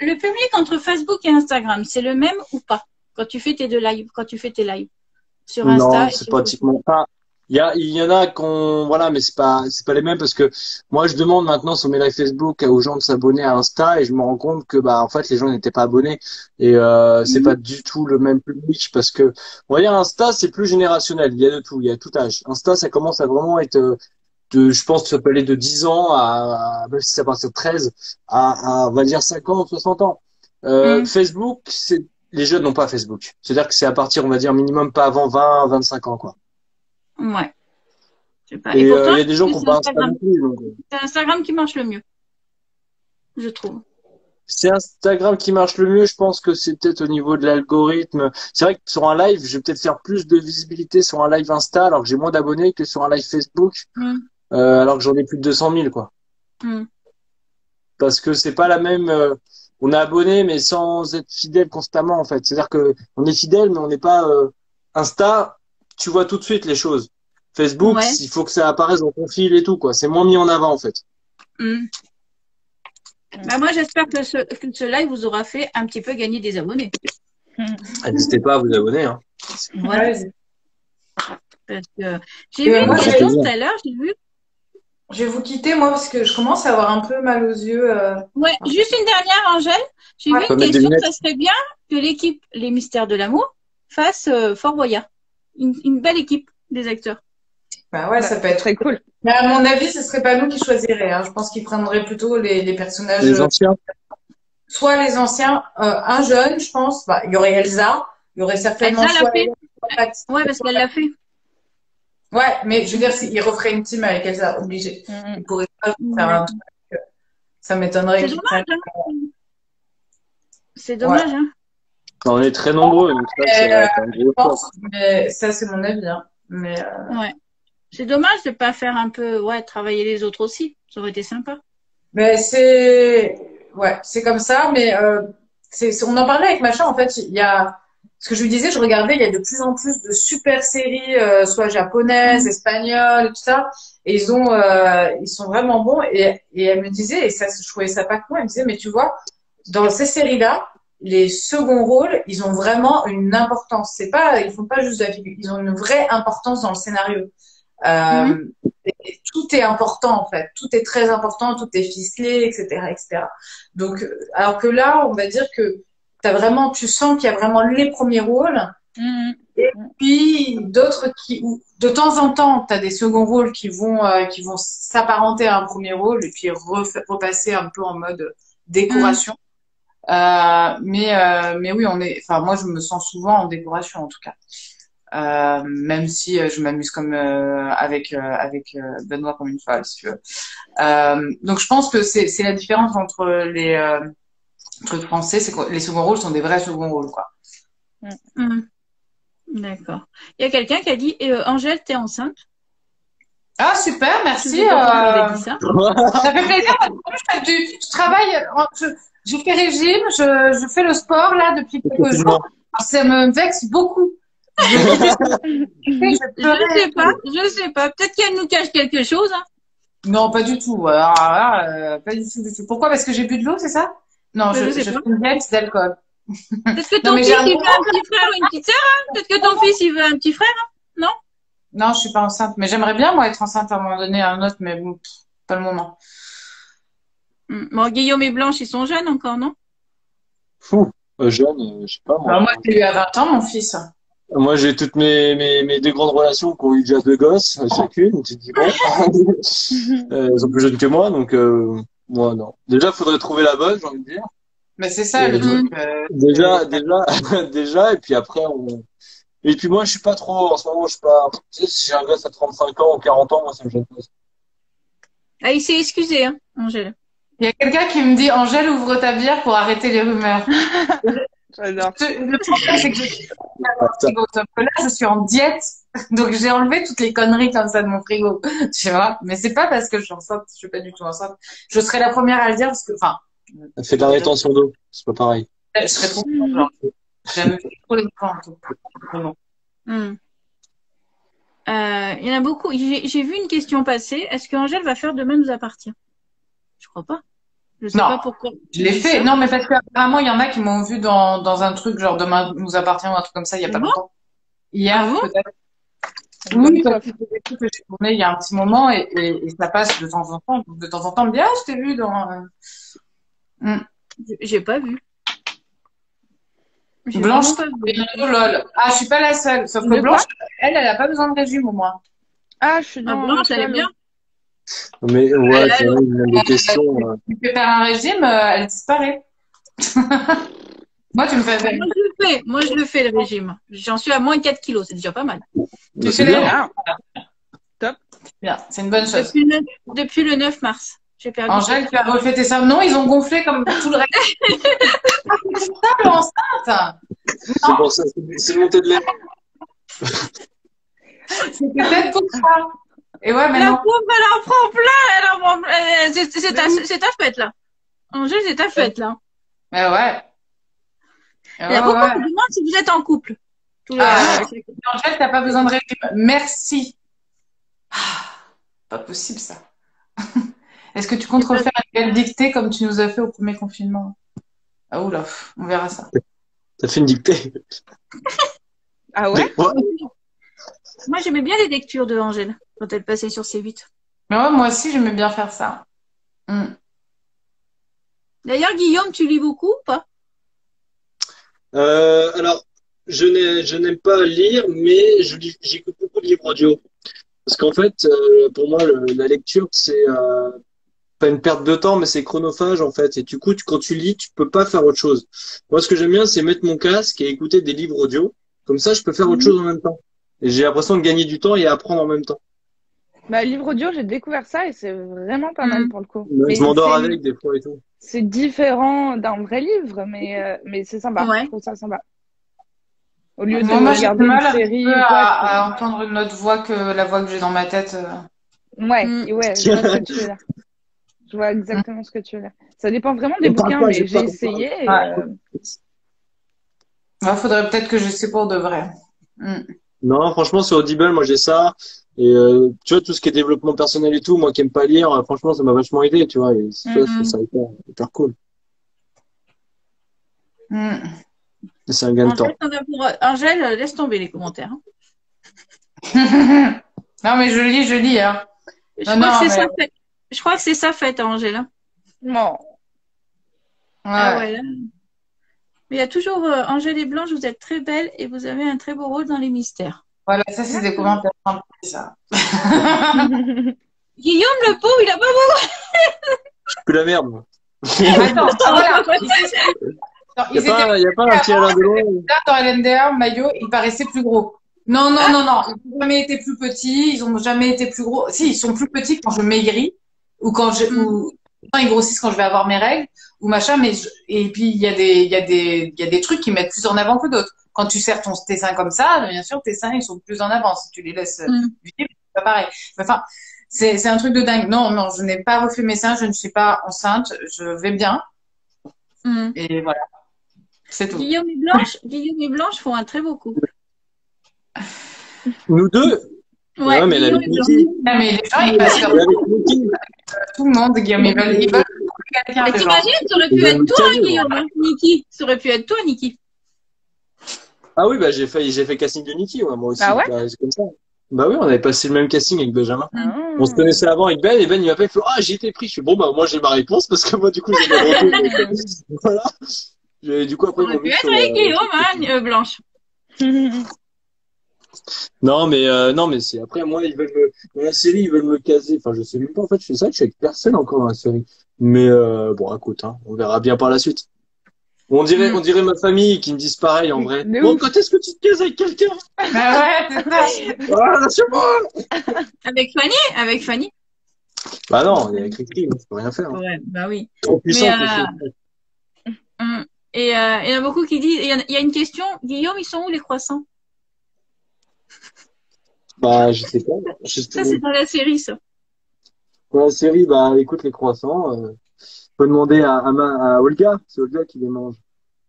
le public entre Facebook et Instagram, c'est le même ou pas? Quand tu fais tes deux lives, quand tu fais tes lives sur Insta Non, et c'est sur Facebook. pratiquement pas. Il y en a qu'on, voilà, mais c'est pas les mêmes parce que moi, je demande maintenant sur mes lives Facebook aux gens de s'abonner à Insta et je me rends compte que, bah, en fait, les gens n'étaient pas abonnés et, c'est Mhm. pas du tout le même public parce que, on va dire, Insta, c'est plus générationnel. Il y a de tout, il y a tout âge. Insta, ça commence à vraiment être, je pense que ça peut aller de 10 ans même si c'est à partir de 13, on va dire 50, 60 ans. Mhm. Facebook, les jeunes n'ont pas Facebook. C'est-à-dire que c'est à partir, on va dire, minimum pas avant 20, 25 ans, quoi. Ouais, je sais pas. Et Et pourtant, il y a des gens je qui trouve n'ont que pas Insta non plus. Donc, C'est Instagram qui marche le mieux, je trouve. c'est Instagram qui marche le mieux. Je pense que c'est peut-être au niveau de l'algorithme. C'est vrai que sur un live, je vais peut-être faire plus de visibilité sur un live Insta alors que j'ai moins d'abonnés que sur un live Facebook, Mhm. alors que j'en ai plus de 200 000, quoi. Mhm. Parce que c'est pas la même. On est abonné, mais sans être fidèle constamment, en fait. C'est-à-dire que on est fidèle, mais on n'est pas Insta. Tu vois tout de suite les choses. Facebook, Ouais. il faut que ça apparaisse dans ton fil et tout, quoi. C'est moins mis en avant, en fait. Mhm. Bah, moi, j'espère que ce live vous aura fait un petit peu gagner des abonnés. N'hésitez pas à vous abonner, hein. Voilà. Ouais, Parce que j'ai vu une moi, Ça fait question plaisir. tout à l'heure, j'ai vu. je vais vous quitter, moi, parce que je commence à avoir un peu mal aux yeux. Ouais, juste une dernière, Angèle. J'ai vu Ouais. Faut une mettre des question, lunettes. ça serait bien que l'équipe Les Mystères de l'amour fasse Fort Boyard. Une belle équipe des acteurs. Bah ouais, ça peut C'est être. très cool. Mais à mon avis, ce serait pas nous qui choisirions. Hein. Je pense qu'ils prendraient plutôt les personnages, Les anciens. soit les anciens, un jeune, je pense. Bah, il y aurait Elsa, il y aurait certainement Elsa l'a soit fait. Elsa, soit Max. Ouais, parce qu'elle l'a fait. Ouais, mais je veux dire, ils referaient une team avec Elsa, obligé. Ils pourraient pas faire un D'accord. truc. Ça m'étonnerait C'est qu'ils dommage, prennent. hein. C'est Ouais. dommage, hein. On est très nombreux, donc ça, ça va être un Je gros choc. pense, mais ça, c'est mon avis. Hein. Mais Ouais. C'est dommage de pas faire un peu, ouais, travailler les autres aussi. Ça aurait été sympa. Mais ouais, c'est comme ça, mais on en parlait avec Machin, en fait, il y a, ce que je lui disais, je regardais, il y a de plus en plus de super séries, soit japonaises, Mhm. espagnoles, tout ça, et ils sont vraiment bons, et elle me disait, et ça, je trouvais ça pas cool, elle me disait, mais tu vois, dans ces séries-là, les seconds rôles, ils ont vraiment une importance. C'est pas, ils font pas juste de la figure, ils ont une vraie importance dans le scénario. Mhm. Euh, et tout est important en fait, tout est très important, tout est ficelé, etc., etc. Donc, alors que là, on va dire que tu sens qu'il y a vraiment les premiers rôles, Mhm. et puis d'autres où de temps en temps, tu as des seconds rôles qui vont s'apparenter à un premier rôle et puis repasser un peu en mode Mhm. décoration. Mais oui, enfin, moi, je me sens souvent en décoration en tout cas. Même si je m'amuse comme avec Benoît comme une folle, si tu veux. Donc je pense que c'est la différence entre entre le français, c'est que les seconds rôles sont des vrais seconds rôles, quoi. Mhm. D'accord. Il y a quelqu'un qui a dit, Angèle, t'es enceinte? Ah super, Je merci. sais pas qui lui avait dit ça. Ça fait plaisir. Je travaille, je fais régime, je fais le sport là depuis quelques jours. Alors, ça me vexe beaucoup. Je sais pas. Peut-être qu'elle nous cache quelque chose, hein. Non, pas du tout. Alors là, pas du tout, du tout. Pourquoi? Parce que j'ai bu de l'eau, c'est ça? Non, Ben, je je sais fais pas. une diète d'alcool. Peut-être que Non, ton mais fils, il veut un petit frère ou une petite sœur, hein. Peut-être que ton fils, il veut un petit frère, hein. Non? non, je suis pas enceinte. Mais j'aimerais bien, moi, être enceinte à un moment donné, à un autre, mais bon, pas le moment. Bon, Guillaume et Blanche, ils sont jeunes encore, non? Fou. Jeune, je sais pas, Alors, moi. moi, j'ai eu à 20 ans, mon fils. Moi, j'ai toutes mes deux grandes relations qui ont eu déjà deux gosses, chacune. Tu te dis, bon, elles sont plus jeunes que moi, donc, moi, non. Déjà, faudrait trouver la bonne, j'ai envie de dire. Mais c'est ça, Et, le truc. déjà, et puis après, et puis moi, je suis pas trop, en ce moment, je suis pas, tu sais, si j'ai un gosse à 35 ans ou 40 ans, moi, ça me gêne pas. Ah, il s'est excusé, hein, Angèle. Il y a quelqu'un qui me dit, Angèle, ouvre ta bière pour arrêter les rumeurs. J'adore. Le problème, c'est que je suis dans le frigo. Sauf que là, je suis en diète. Donc, j'ai enlevé toutes les conneries comme ça de mon frigo. Tu vois? Mais c'est pas parce que je suis enceinte. Je suis pas du tout enceinte. Je serai la première à le dire parce que, enfin, Ça fait de la rétention d'eau, c'est pas pareil. je serais trop contente, genre. J'aime trop les enfants, en tout cas. Vraiment. Il y en a beaucoup. J'ai vu une question passer. Est-ce qu'Angèle va faire Demain nous appartient? Je crois pas. Je sais Non. pas pourquoi. Je l'ai fait. Non, mais parce qu'apparemment, il y en a qui m'ont vu dans un truc genre Demain nous appartient ou un truc comme ça il y a pas longtemps. Hier, peut-être. Oui, parce que c'est des trucs que j'ai tourné il y a un petit moment et ça passe de temps en temps. De temps en temps, on me dit, ah, je t'ai vu dans... J'ai pas vu. J'ai Blanche, vraiment pas vu. oh lol. Ah, je suis pas la seule. Sauf que Blanche, elle a pas besoin de régime au moins. Ah, je suis dans Blanche, elle est bien. Mais ouais, c'est vrai, il y a des questions. Tu fais faire un régime, elle disparaît. Moi, tu me fais faire. Moi, je le fais, le régime. J'en suis à moins de 4 kilos. C'est déjà pas mal. Tu C'est fais bien. Top. Bien, c'est une bonne chose. Depuis le 9 mars. J'ai perdu. Angèle, tu as refait tes seins. Non, ils ont gonflé comme tout le reste. C'est ça, enceinte. C'est pour ça, c'est monté de l'air. C'était peut-être pour ça. Et ouais, La maintenant. pauvre, elle en prend plein. Elle en prend plein. C'est ta fête, là. Angèle, c'est ta fête, là. Mais ouais. Il y a beaucoup qui demandent si vous êtes en couple. Angèle, t'as pas besoin de régime. Merci. Pas possible, ça. Est-ce que tu comptes refaire une belle dictée comme tu nous as fait au premier confinement? Ah oula, on verra ça. T'as fait une dictée. Ah ouais? Moi, j'aimais bien les lectures de Angèle quand elle passait sur C8. Mais ouais, moi aussi, j'aimais bien faire ça. D'ailleurs, Guillaume, tu lis beaucoup ou pas? Alors, je n'aime pas lire, mais j'écoute beaucoup de livres audio. Parce qu'en fait, pour moi, la lecture, c'est pas une perte de temps, mais c'est chronophage, en fait. Et du coup, quand tu lis, tu peux pas faire autre chose. Moi, ce que j'aime bien, c'est mettre mon casque et écouter des livres audio. Comme ça, je peux faire autre chose en même temps. Et j'ai l'impression de gagner du temps et apprendre en même temps. Bah, livre audio, j'ai découvert ça et c'est vraiment pas mal pour le coup. Ouais, je m'endors avec des fois et tout. C'est différent d'un vrai livre, mais c'est sympa. Ouais. Je trouve ça sympa. Au lieu de Moi, j'ai regarder du mal une série un peu ou quoi. à entendre une autre voix que la voix que j'ai dans ma tête. Ouais, je vois ce que tu veux dire. Je vois exactement ce que tu veux dire. Ça dépend vraiment des bouquins, mais j'ai essayé. Faudrait peut-être que j'essaie pour de vrai. Non, franchement, sur Audible, moi j'ai ça. Et tu vois, tout ce qui est développement personnel et tout, moi qui aime pas lire, franchement, ça m'a vachement aidé, tu vois. Et ça, je trouve ça hyper cool. Et c'est un gain de temps. Angèle, laisse tomber les commentaires. Non, mais je lis, hein. Je crois que c'est sa fête, Angèle. Hein. Non. Ah ouais, là. Mais il y a toujours Angèle et Blanche, vous êtes très belles et vous avez un très beau rôle dans les mystères. Voilà, ça, c'est des commentaires sympas, ça. Guillaume, le pauvre, il a pas beaucoup. Je suis plus la merde, moi. Attends, voilà. Il y a pas un petit Alain Delon. Dans LNDR, maillot, il paraissait plus gros. Non. Ils n'ont jamais été plus petits. Ils ont jamais été plus gros. Si, ils sont plus petits quand je maigris ou quand ils grossissent quand je vais avoir mes règles ou machin. Et puis il y a des trucs qui mettent plus en avant que d'autres. Quand tu serres tes seins comme ça, bien sûr, tes seins ils sont plus en avant. Si tu les laisses vivre, c'est pas pareil. Enfin, c'est un truc de dingue. Non, je n'ai pas refait mes seins. Je ne suis pas enceinte. Je vais bien. Et voilà. C'est tout. Guillaume et Blanche font un très beau couple. Nous deux? Ouais, mais elle avait Niki. Non, mais les gens, ils passent leur tout le monde, Guillaume, ils veulent quelqu'un. Mais t'imagines, ça aurait pu être toi, Guillaume, hein, Niki. Ça aurait pu être toi, Niki. Ah oui, bah j'ai fait casting de Niki, moi aussi. Ah ouais? C'est comme ça. Bah oui, on avait passé le même casting avec Benjamin. On se connaissait avant avec Ben, et Ben il m'appelle, il fait j'ai été pris. Je suis bon, bah moi j'ai ma réponse parce que moi du coup j'ai mes retours. Voilà. Du coup après ça aurait pu être avec Guillaume, Blanche. Non mais c'est après moi dans la série ils veulent me caser. Enfin je sais même pas en fait, je fais ça, je suis avec personne encore dans la série. Mais bon écoute, on verra bien par la suite. On dirait ma famille qui me disent pareil en vrai. Bon, quand est-ce que tu te cases avec quelqu'un? Bah ouais, c'est ça. Voilà, c'est moi. Avec Fanny. Bah non, il y a écrit je peux rien faire. Ouais, bah oui. Trop puissant. Et il y en a beaucoup qui disent, il y a une question, Guillaume, ils sont où les croissants? Bah je sais pas. Ça c'est dans la série ça. Dans la série, bah écoute les croissants. Faut demander à Olga, c'est Olga qui les mange.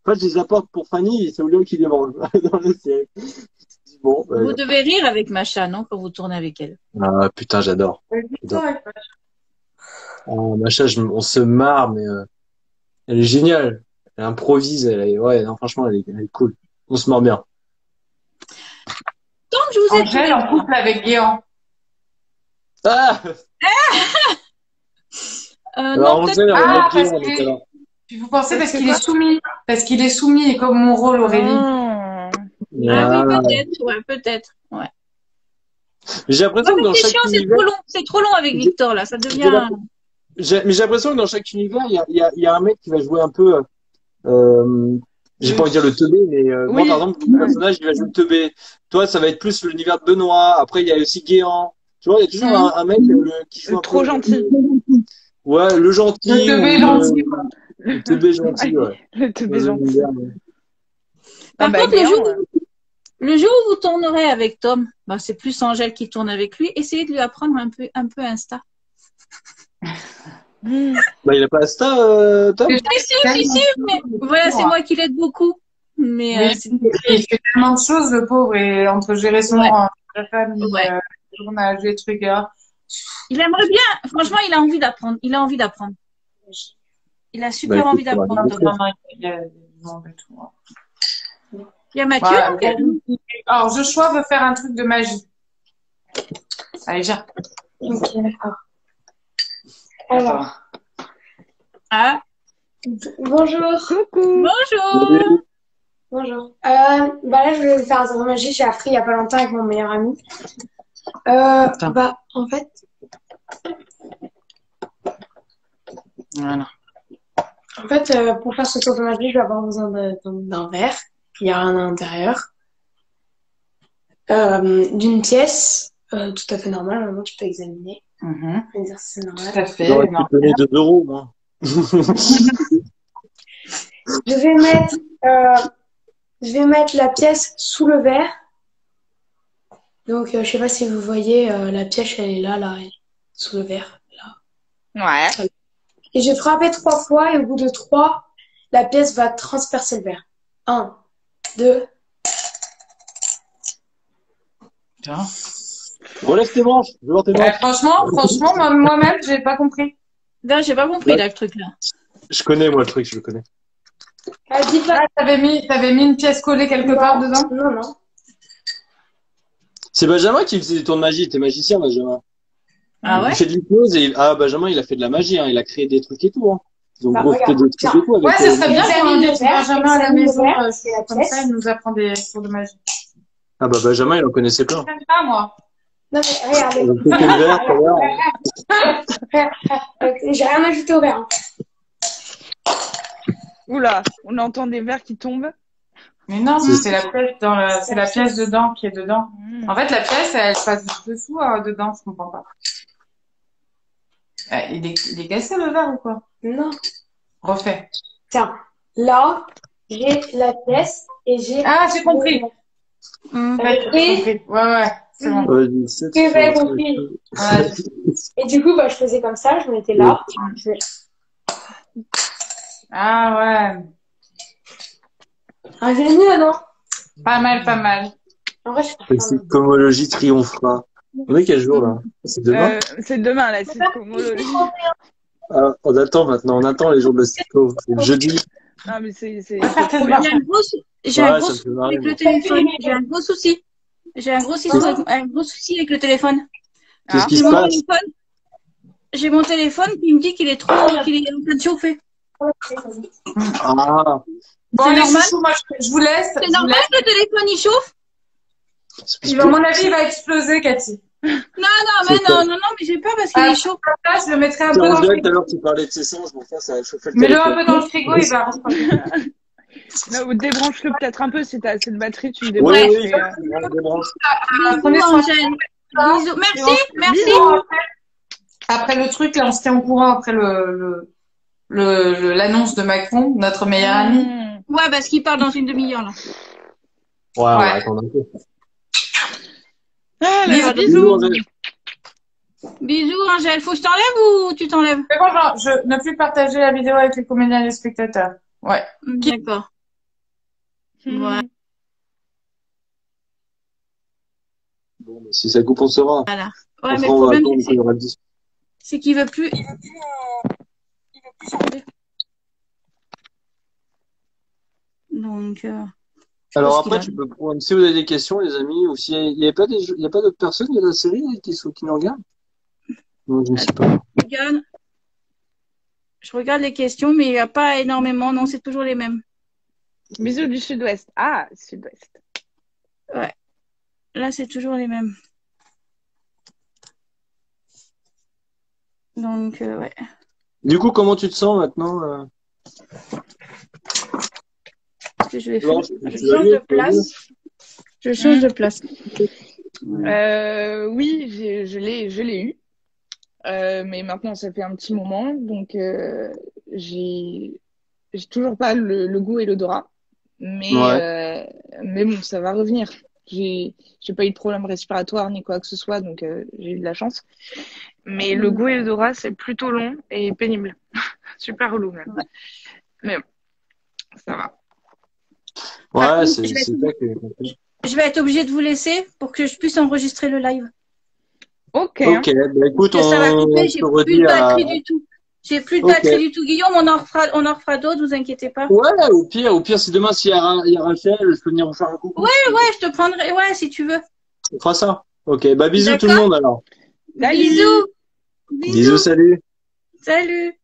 En fait, je les apporte pour Fanny et c'est Olga qui les mange dans la série. Bon, Vous devez rire avec Macha, non, quand vous tournez avec elle. ah, putain, j'adore. Ah, Macha, on se marre, mais elle est géniale. Elle improvise, ouais, non, franchement, elle est cool. On se marre bien. Tant que je vous ai Angèle en couple avec Guéant. Ah! Alors, non, peut-être. Angèle, Ah, on est parce que- alors. Puis vous pensez parce C'est qu'il quoi est soumis. Parce qu'il est soumis et comme mon rôle, Aurélie. Ah. Ah oui, Ah. peut-être, ouais, peut-être. Ouais. Mais j'ai l'impression Non, que mais dans c'est chaque chiant, c'est univers, trop long. C'est trop long avec Victor, là. Ça devient. mais j'ai l'impression que dans chaque univers, il y a un mec qui va jouer un peu, j'ai pas envie de dire le teubé, mais moi, Oui. par exemple, mon personnage, il va jouer le teubé. Toi, ça va être plus l'univers de Benoît. Après, il y a aussi Guéant. Tu vois, il y a toujours un mec qui joue un Trop peu, gentil. ouais, le gentil. Le teubé ou gentil, le teubé gentil, ouais. Le teubé Dans un gentil. univers, ouais. Ah Par bah, contre, Guéant, le jour où vous tournerez avec Tom, bah, c'est plus Angèle qui tourne avec lui. Essayez de lui apprendre un peu Insta. Bah, il a pas Insta, Tom? Si, mais voilà, c'est moi qui l'aide beaucoup. Mais Oui, il fait tellement de choses, le pauvre, et entre gérer son Ouais. sa famille, Ouais. le tournage, les trucs. il aimerait bien. Franchement, il a envie d'apprendre. Il a envie d'apprendre. Il a super Bah, envie écoute, d'apprendre. ça va. Tom. Il y a du monde et tout. Il y a Mathieu. Voilà. donc, Alors, Joshua veut faire un truc de magie. Allez, viens. Ok, d'accord. Alors, Ah, bonjour. Coucou. bonjour. Bonjour. Bah là, je vais faire un tour de magie. J'ai appris il y a pas longtemps avec mon meilleur ami. Bah, en fait, Voilà. pour faire ce tour de magie, je vais avoir besoin d'un verre. Il y a rien à l'intérieur. D'une pièce, tout à fait normale. Maintenant, tu peux examiner. Mhm. Je vais dire si c'est normal. Tout à fait. J'aurais Non. pu donner 2 euros, moi. Je vais mettre la pièce sous le verre. Donc, je sais pas si vous voyez, la pièce, elle est là, sous le verre. Ouais. Et je vais frapper 3 fois et au bout de 3, la pièce va transpercer le verre. 1, 2. Tiens. Relève tes manches. Je veux voir tes manches. Franchement, moi-même, j'ai pas compris. Non, j'ai pas compris là, le truc là. Je connais, moi, le truc, je le connais. Dis pas. T'avais mis une pièce collée quelque part dedans? Non, non. C'est Benjamin qui faisait des tours de magie. T'es magicien, Benjamin. Ah ouais? Il fait de l'hypnose et, Benjamin, il a fait de la magie, hein. Il a créé des trucs et tout, hein. Donc, Bah, gros, fait regarde, des trucs et tout avec, Ouais, ça serait bien Examine qu'on le invite verre, Benjamin à la examine le maison. verre, c'est la Comme pièce. ça, il nous apprend des tours de magie. Ah, bah, Benjamin, il en connaissait plein. J'aime pas, moi. Non, mais regardez. Donc, c'était le verre, tout à l'heure. J'ai rien ajouté au verre. Hein. Oula, on entend des verres qui tombent. Mais non, c'est la pièce c'est la pièce dedans qui est dedans. En fait, la pièce, elle passe dessous, dedans, je comprends pas. Il est cassé le verre ou quoi? Non. Refais. Tiens, là, j'ai la pièce et j'ai. Ah, j'ai compris. Et, J'ai compris. Ouais, c'est bon. Vas-y, c'est Tu avais compris. Ouais. Et du coup, bah, je faisais comme ça, je mettais là. Ah ouais. Ah, j'ai mieux, non? Pas mal. En vrai, je Et cette cosmologie triomphera. On est quel jour, là? C'est demain? C'est demain, la psychomologie. Ah, on attend maintenant. On attend les jours de la psycho. C'est le jeudi. Ah, mais c'est J'ai un gros, j'ai Ouais, un gros ça me fait souci marrer, avec le moi. téléphone. J'ai un gros souci. J'ai un gros souci avec le téléphone. Qu'est-ce qui J'ai se mon passe? téléphone. J'ai mon téléphone qui me dit qu'il est en train de chauffer. Ah, Bon, C'est les normal? chouchous, moi, je vous laisse. C'est normal que le téléphone il chauffe? À mon avis, il va exploser, Cathy. Non, mais j'ai peur parce qu'il est chaud. Là, je le mettrai un c'est peu en dans le direct, frigo. alors tu parlais de ses sens, bon, ça a chauffé le Mets-le un téléphone. peu dans le frigo, il va refroidir. Non, débranche-le peut-être un peu si t'as assez de batterie, tu le Oui, débranches. oui, et, on débranche. Prenez Bisous, soin. Angèle. Bisous. Merci. Après le truc, là, on se tient au courant après l'annonce de Macron, notre meilleur ami. Ouais, parce qu'il part dans une demi-heure là. Ouais, on va Ouais. attendre un peu. Ah, là, Bisous, bisous. Angèle. Bisous, Angèle. Faut que je t'enlève ou tu t'enlèves? C'est bon, genre, je ne plus partager la vidéo avec les comédiens et les spectateurs. Ouais. D'accord. Ouais. Bon, bah, si ça coupe, on saura. Voilà. On Ouais, mais fera, le on va problème, attendre qu'il y aura le disque. c'est qu'il veut plus changer. Donc, Alors pense qu'il après, a- tu peux prendre, si vous avez des questions, les amis, ou s'il n'y a pas il y a pas d'autres personnes de la série qui nous regardent? Non, je ne sais pas. je regarde les questions, mais il n'y a pas énormément. Non, c'est toujours les mêmes. Bisous du sud-ouest. Ah, sud-ouest. Ouais. Là, c'est toujours les mêmes. Donc, ouais. Du coup, comment tu te sens maintenant? Qu'est-ce que je vais faire? Blanche, Je tu vas change mieux, de place. Je change de place. Oui, je l'ai eu. Mais maintenant, ça fait un petit moment. Donc, j'ai toujours pas le goût et l'odorat. Ouais. Mais bon, ça va revenir. J'ai pas eu de problème respiratoire ni quoi que ce soit. Donc, j'ai eu de la chance. Mais le goût et l'odorat, c'est plutôt long et pénible. Super relou, même. Ouais. Mais bon, ça va. Par Ouais, contre, c'est ça que. je vais être obligée de vous laisser pour que je puisse enregistrer le live. Ok. Ok, bah écoute, Parce que ça va couper, on j'ai se plus redit de à. batterie du tout. J'ai plus de Ok. batterie du tout. Guillaume, on en refera d'autres, vous inquiétez pas. Ouais, au pire, si demain, il y a Rachel, je peux venir vous faire un coucou. Ouais, je te prendrai, ouais, si tu veux. On fera ça. Ok, bah bisous tout le D'accord. monde alors. Salut. Bisous. Bisous, salut. Salut.